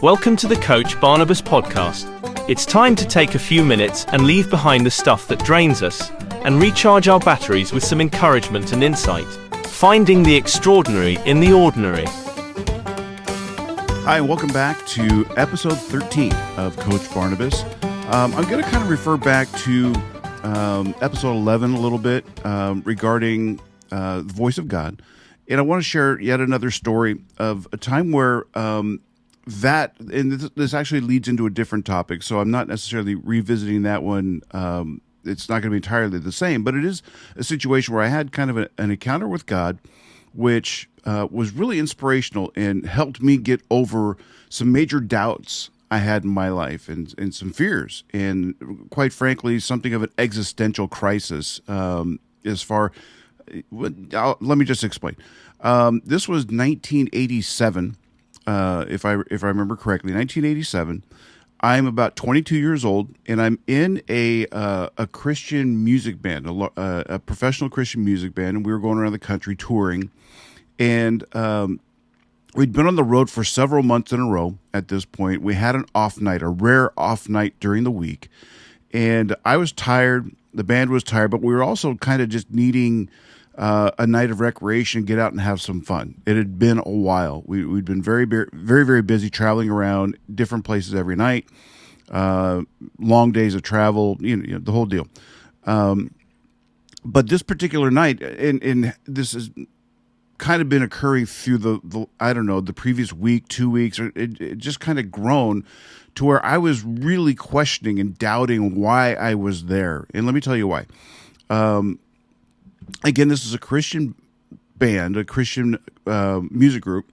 Welcome to the Coach Barnabas podcast. It's time to take a few minutes and leave behind the stuff that drains us and recharge our batteries with some encouragement and insight. Finding the extraordinary in the ordinary. Hi, and welcome back to episode 13 of Coach Barnabas. I'm going to kind of refer back to episode 11 a little bit regarding the voice of God. And I want to share yet another story of a time where and this actually leads into a different topic, so I'm not necessarily revisiting that one. It's not going to be entirely the same, but it is a situation where I had kind of an encounter with God, which was really inspirational and helped me get over some major doubts I had in my life and some fears, and quite frankly, something of an existential crisis let me just explain. This was 1987, if I remember correctly, 1987. I'm about 22 years old, and I'm in a Christian music band, a professional Christian music band, and we were going around the country touring, and we'd been on the road for several months in a row. At this point, we had an off night, a rare off night during the week, and I was tired. The band was tired, but we were also kind of just needing a night of recreation, get out and have some fun. It had been a while. We'd been very, very, very busy traveling around different places every night, long days of travel, you know, the whole deal. But this particular night, and this has kind of been occurring through the previous week, 2 weeks, or it just kind of grown to where I was really questioning and doubting why I was there. And let me tell you why. Again, this is a Christian band, a Christian music group,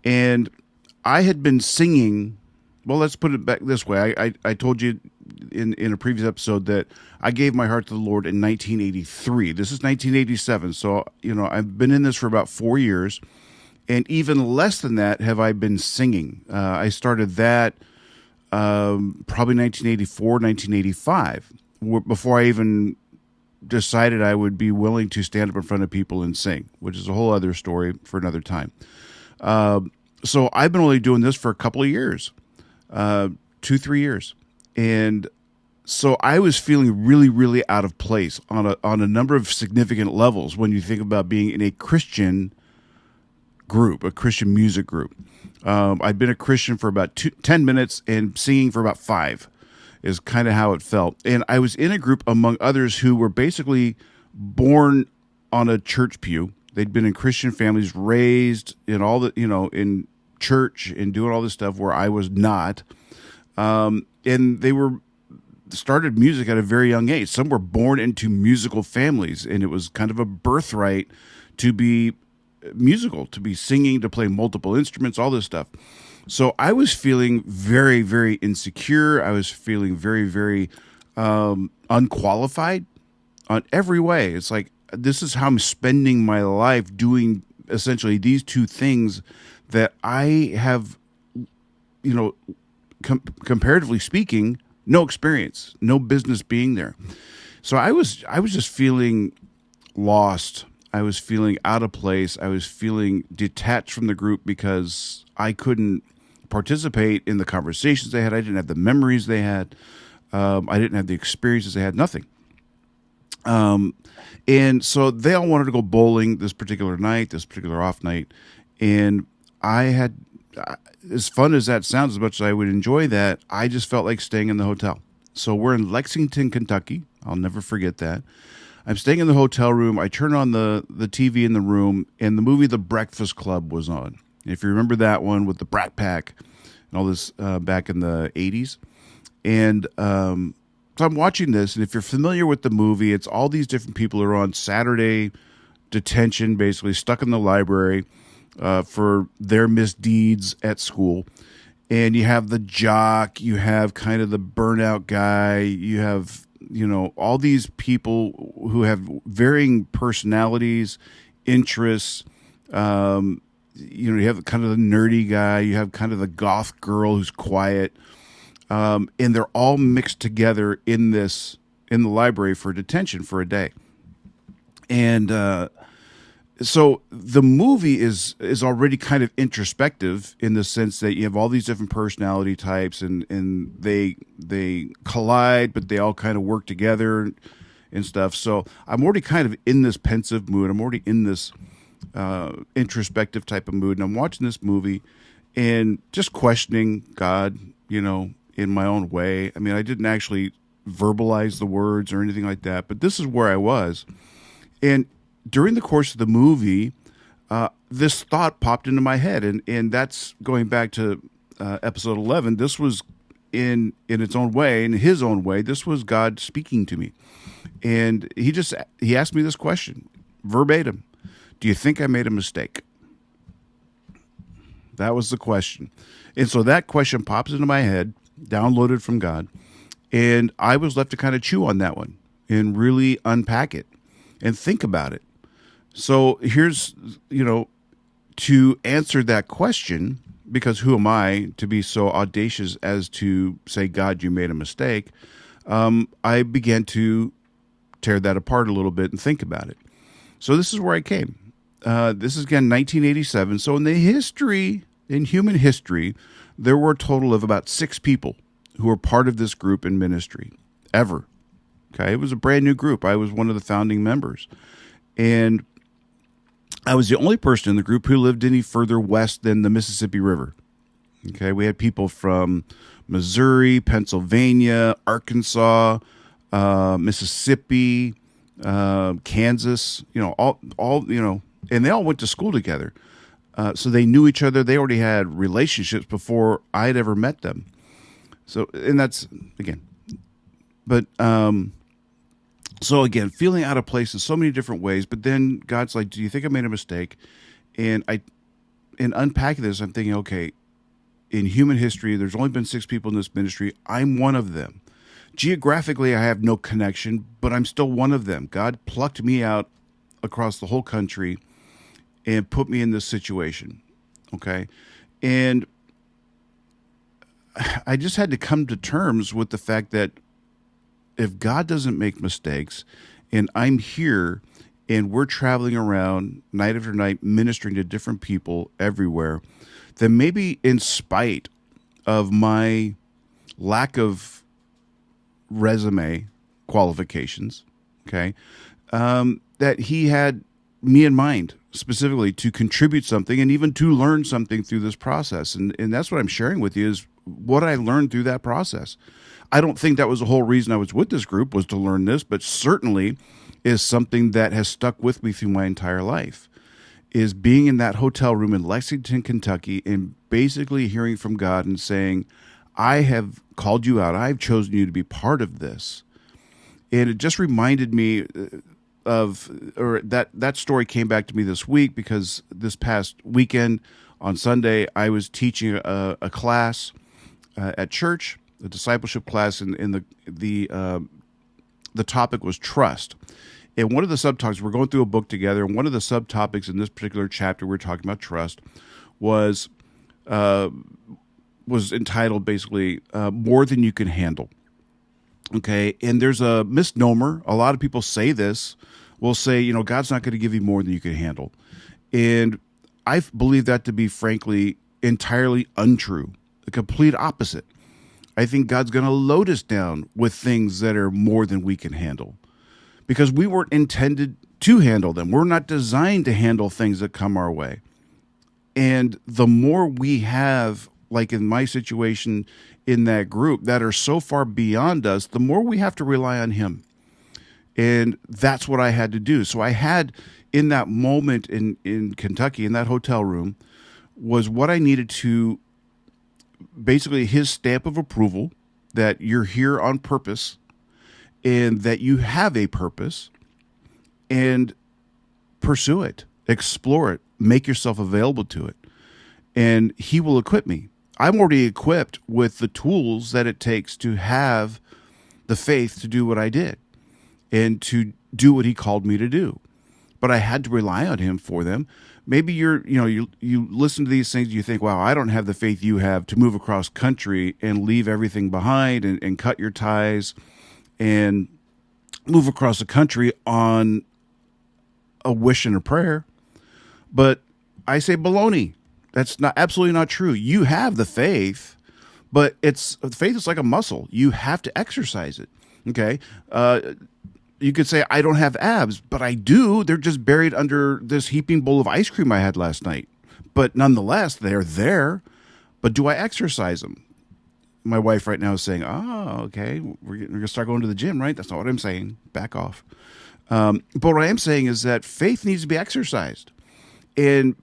and I had been singing. Well, let's put it back this way. I told you in a previous episode that I gave my heart to the Lord in 1983. This is 1987, so I've been in this for about 4 years, and even less than that have I been singing. I started that probably 1984, 1985, before I even decided I would be willing to stand up in front of people and sing, which is a whole other story for another time. So I've been only doing this for a couple of years, 2-3 years. And so I was feeling really, really out of place on a number of significant levels when you think about being in a Christian group, a Christian music group. I'd been a Christian for about 10 minutes and singing for about 5. Is kind of how it felt. And I was in a group among others who were basically born on a church pew. They'd been in Christian families, raised in all the, in church and doing all this stuff where I was not. And they started music at a very young age. Some were born into musical families, and it was kind of a birthright to be musical, to be singing, to play multiple instruments, all this stuff. So I was feeling very, very insecure. I was feeling very, very unqualified on every way. It's like, this is how I'm spending my life doing essentially these two things that I have, comparatively speaking, no experience, no business being there. So I was just feeling lost. I was feeling out of place. I was feeling detached from the group because I couldn't participate in the conversations they had. I didn't have the memories they had. I didn't have the experiences they had. Nothing. And so they all wanted to go bowling this particular night, this particular off night. And I had, as fun as that sounds, as much as I would enjoy that, I just felt like staying in the hotel. So we're in Lexington, Kentucky. I'll never forget that. I'm staying in the hotel room. I turn on the TV in the room, and the movie The Breakfast Club was on. If you remember that one with the Brat Pack and all this back in the 80s. And so I'm watching this, and if you're familiar with the movie, it's all these different people who are on Saturday detention, basically stuck in the library for their misdeeds at school. And you have the jock, you have kind of the burnout guy, you have, all these people who have varying personalities, interests. You have kind of the nerdy guy, you have kind of the goth girl who's quiet, and they're all mixed together in the library for detention for a day. And so the movie is already kind of introspective in the sense that you have all these different personality types, and they collide, but they all kind of work together and stuff. So I'm already kind of in this pensive mood. I'm already in this introspective type of mood, and I'm watching this movie and just questioning God, in my own way. I mean, I didn't actually verbalize the words or anything like that, but this is where I was. And during the course of the movie, this thought popped into my head, and that's going back to episode 11. This was in its own way, in his own way. This was God speaking to me, and he asked me this question verbatim: "Do you think I made a mistake?" That was the question, and so that question pops into my head, downloaded from God, and I was left to kind of chew on that one and really unpack it and think about it. So here's, to answer that question, because who am I to be so audacious as to say, God, you made a mistake? I began to tear that apart a little bit and think about it. So this is where I came. This is again 1987. So in human history, there were a total of about 6 people who were part of this group in ministry ever. Okay, it was a brand new group. I was one of the founding members, and I was the only person in the group who lived any further west than the Mississippi River. Okay, we had people from Missouri, Pennsylvania, Arkansas, Mississippi, Kansas. And they all went to school together, so they knew each other. They already had relationships before I'd ever met them. So, and that's again, but so again, feeling out of place in so many different ways. But then God's like, "Do you think I made a mistake?" And in unpacking this, I'm thinking, okay, in human history, there's only been 6 people in this ministry. I'm one of them. Geographically, I have no connection, but I'm still one of them. God plucked me out across the whole country and put me in this situation. Okay, and I just had to come to terms with the fact that if God doesn't make mistakes, and I'm here and we're traveling around night after night ministering to different people everywhere, then maybe in spite of my lack of resume qualifications, okay, that he had me in mind specifically to contribute something and even to learn something through this process. And that's what I'm sharing with you is what I learned through that process. I don't think that was the whole reason I was with this group, was to learn this, but certainly is something that has stuck with me through my entire life, is being in that hotel room in Lexington, Kentucky, and basically hearing from God and saying, I have called you out. I've chosen you to be part of this. And it just reminded me that story came back to me this week, because this past weekend on Sunday, I was teaching a class at church, a discipleship class, and the topic was trust. And one of the subtopics, we're going through a book together, and one of the subtopics in this particular chapter, we're talking about trust, was entitled basically "More Than You Can Handle." Okay, and there's a misnomer. A lot of people say this. Will say, God's not going to give you more than you can handle, and I believe that to be, frankly, entirely untrue. The complete opposite. I think God's going to load us down with things that are more than we can handle, because we weren't intended to handle them. We're not designed to handle things that come our way. And the more we have, like in my situation in that group, that are so far beyond us, the more we have to rely on Him. And that's what I had to do. So I had, in that moment in Kentucky, in that hotel room, was what I needed to, basically His stamp of approval that you're here on purpose and that you have a purpose, and pursue it, explore it, make yourself available to it. And He will equip me. I'm already equipped with the tools that it takes to have the faith to do what I did and to do what He called me to do. But I had to rely on Him for them. Maybe you listen to these things, you think, wow, I don't have the faith you have to move across country and leave everything behind and cut your ties and move across the country on a wish and a prayer. But I say baloney. That's not absolutely not true. You have the faith, but faith is like a muscle. You have to exercise it. Okay. You could say, I don't have abs, but I do. They're just buried under this heaping bowl of ice cream I had last night. But nonetheless, they're there. But do I exercise them? My wife right now is saying, oh, okay, we're going to start going to the gym, right? That's not what I'm saying. Back off. But what I am saying is that faith needs to be exercised. And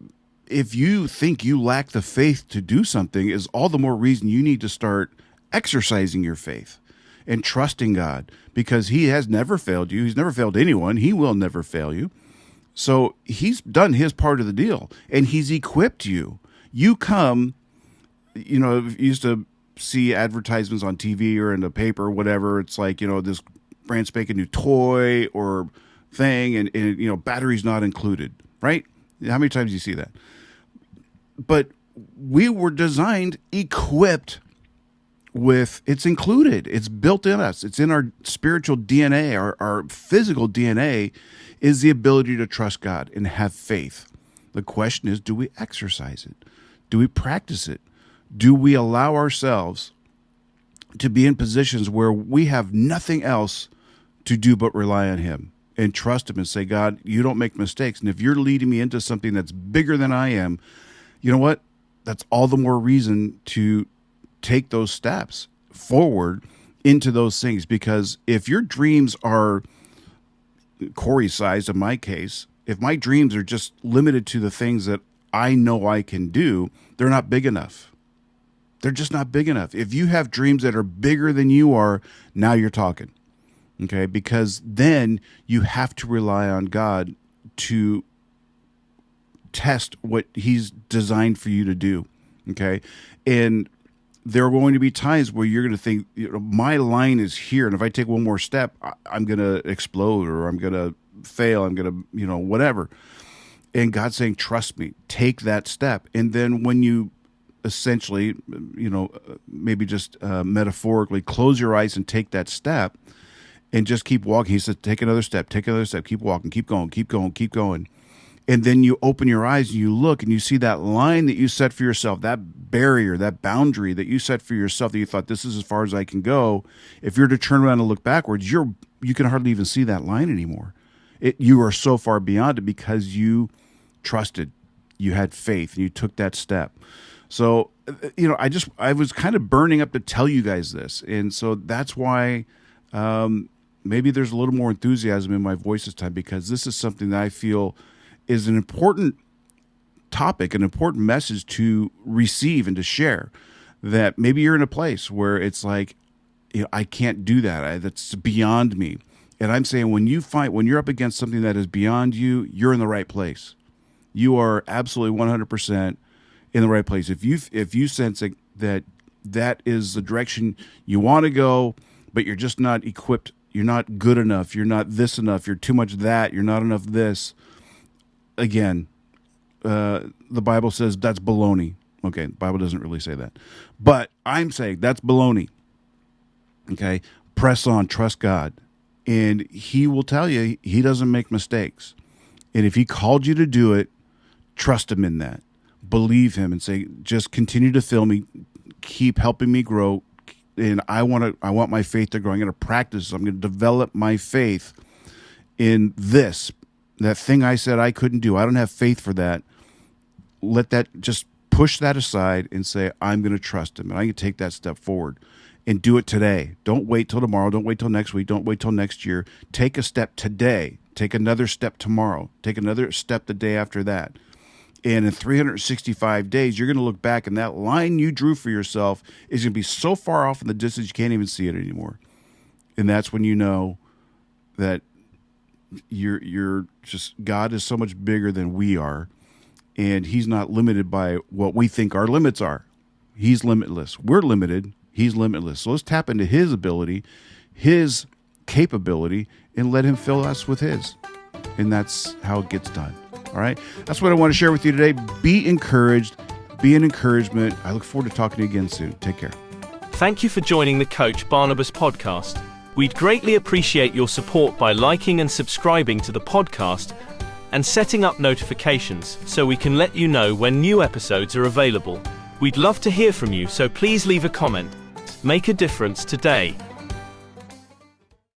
if you think you lack the faith to do something, is all the more reason you need to start exercising your faith and trusting God, because he has never failed you. He's never failed anyone. He will never fail you. So he's done his part of the deal, and he's equipped you. You come, you used to see advertisements on TV or in the paper or whatever. It's like, this brand spanking new toy or thing, and batteries not included, right? How many times do you see that? But we were designed, equipped with, it's included, it's built in us, it's in our spiritual DNA, our physical DNA is the ability to trust God and have faith. The question is, do we exercise it? Do we practice it? Do we allow ourselves to be in positions where we have nothing else to do but rely on him and trust him and say, God, you don't make mistakes. And if you're leading me into something that's bigger than I am, you know what? That's all the more reason to take those steps forward into those things. Because if your dreams are Corey's size, in my case, if my dreams are just limited to the things that I know I can do, they're not big enough. They're just not big enough. If you have dreams that are bigger than you are, now you're talking. Okay? Because then you have to rely on God to test what he's designed for you to do. Okay? And there are going to be times where you're going to think, my line is here, and if I take one more step, I'm going to explode, or I'm going to fail, I'm going to, whatever. And God's saying, trust me, take that step. And then when you essentially, maybe just metaphorically close your eyes and take that step and just keep walking. He said, take another step, keep walking, keep going, keep going, keep going. And then you open your eyes and you look and you see that line that you set for yourself, that barrier, that boundary that you set for yourself, that you thought, this is as far as I can go. If you're to turn around and look backwards, you can hardly even see that line anymore. You are so far beyond it because you trusted, you had faith, and you took that step. So, I was kind of burning up to tell you guys this. And so that's why maybe there's a little more enthusiasm in my voice this time, because this is something that I feel is an important topic, an important message to receive and to share. That maybe you're in a place where it's like, I can't do that. That's beyond me. And I'm saying, when you're up against something that is beyond you, you're in the right place. You are absolutely 100% in the right place. If you sense that is the direction you want to go, but you're just not equipped, you're not good enough, you're not this enough, you're too much that, you're not enough this. Again, the Bible says that's baloney. Okay, the Bible doesn't really say that. But I'm saying that's baloney. Okay, press on, trust God. And he will tell you he doesn't make mistakes. And if he called you to do it, trust him in that. Believe him and say, just continue to fill me, keep helping me grow. And I want my faith to grow. I'm going to practice. I'm going to develop my faith in this. That thing I said I couldn't do. I don't have faith for that. Let that, just push that aside and say, I'm going to trust him. And I can take that step forward and do it today. Don't wait till tomorrow. Don't wait till next week. Don't wait till next year. Take a step today. Take another step tomorrow. Take another step the day after that. And in 365 days, you're going to look back, and that line you drew for yourself is going to be so far off in the distance you can't even see it anymore. And that's when you know that you're just, God is so much bigger than we are, and he's not limited by what we think our limits are. He's limitless. We're limited. He's limitless. So let's tap into his ability, his capability, and let him fill us with his. And that's how it gets done. All right. That's what I want to share with you today. Be encouraged. Be an encouragement. I look forward to talking to you again soon. Take care. Thank you for joining the Coach Barnabas podcast. We'd greatly appreciate your support by liking and subscribing to the podcast, and setting up notifications so we can let you know when new episodes are available. We'd love to hear from you, so please leave a comment. Make a difference today.